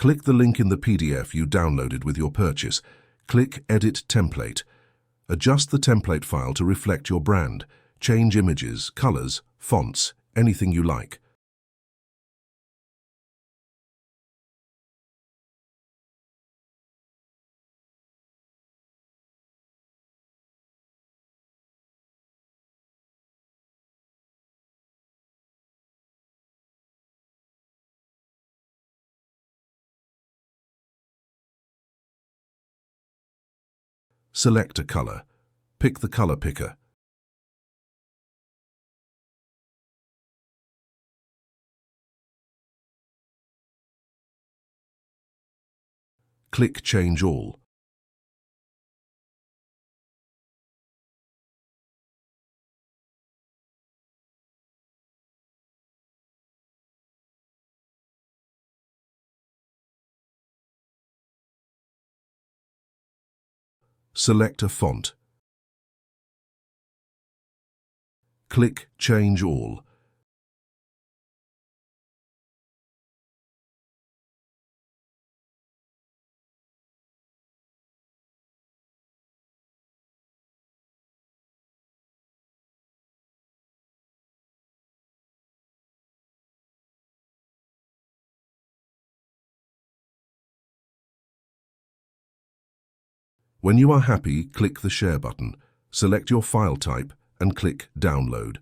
Click the link in the PDF you downloaded with your purchase. Click Edit Template. Adjust the template file to reflect your brand. Change images, colors, fonts, anything you like. Select a color. Pick the color picker. Click Change All. Select a font. Click Change All. When you are happy, click the Share button. Select your file type and click Download.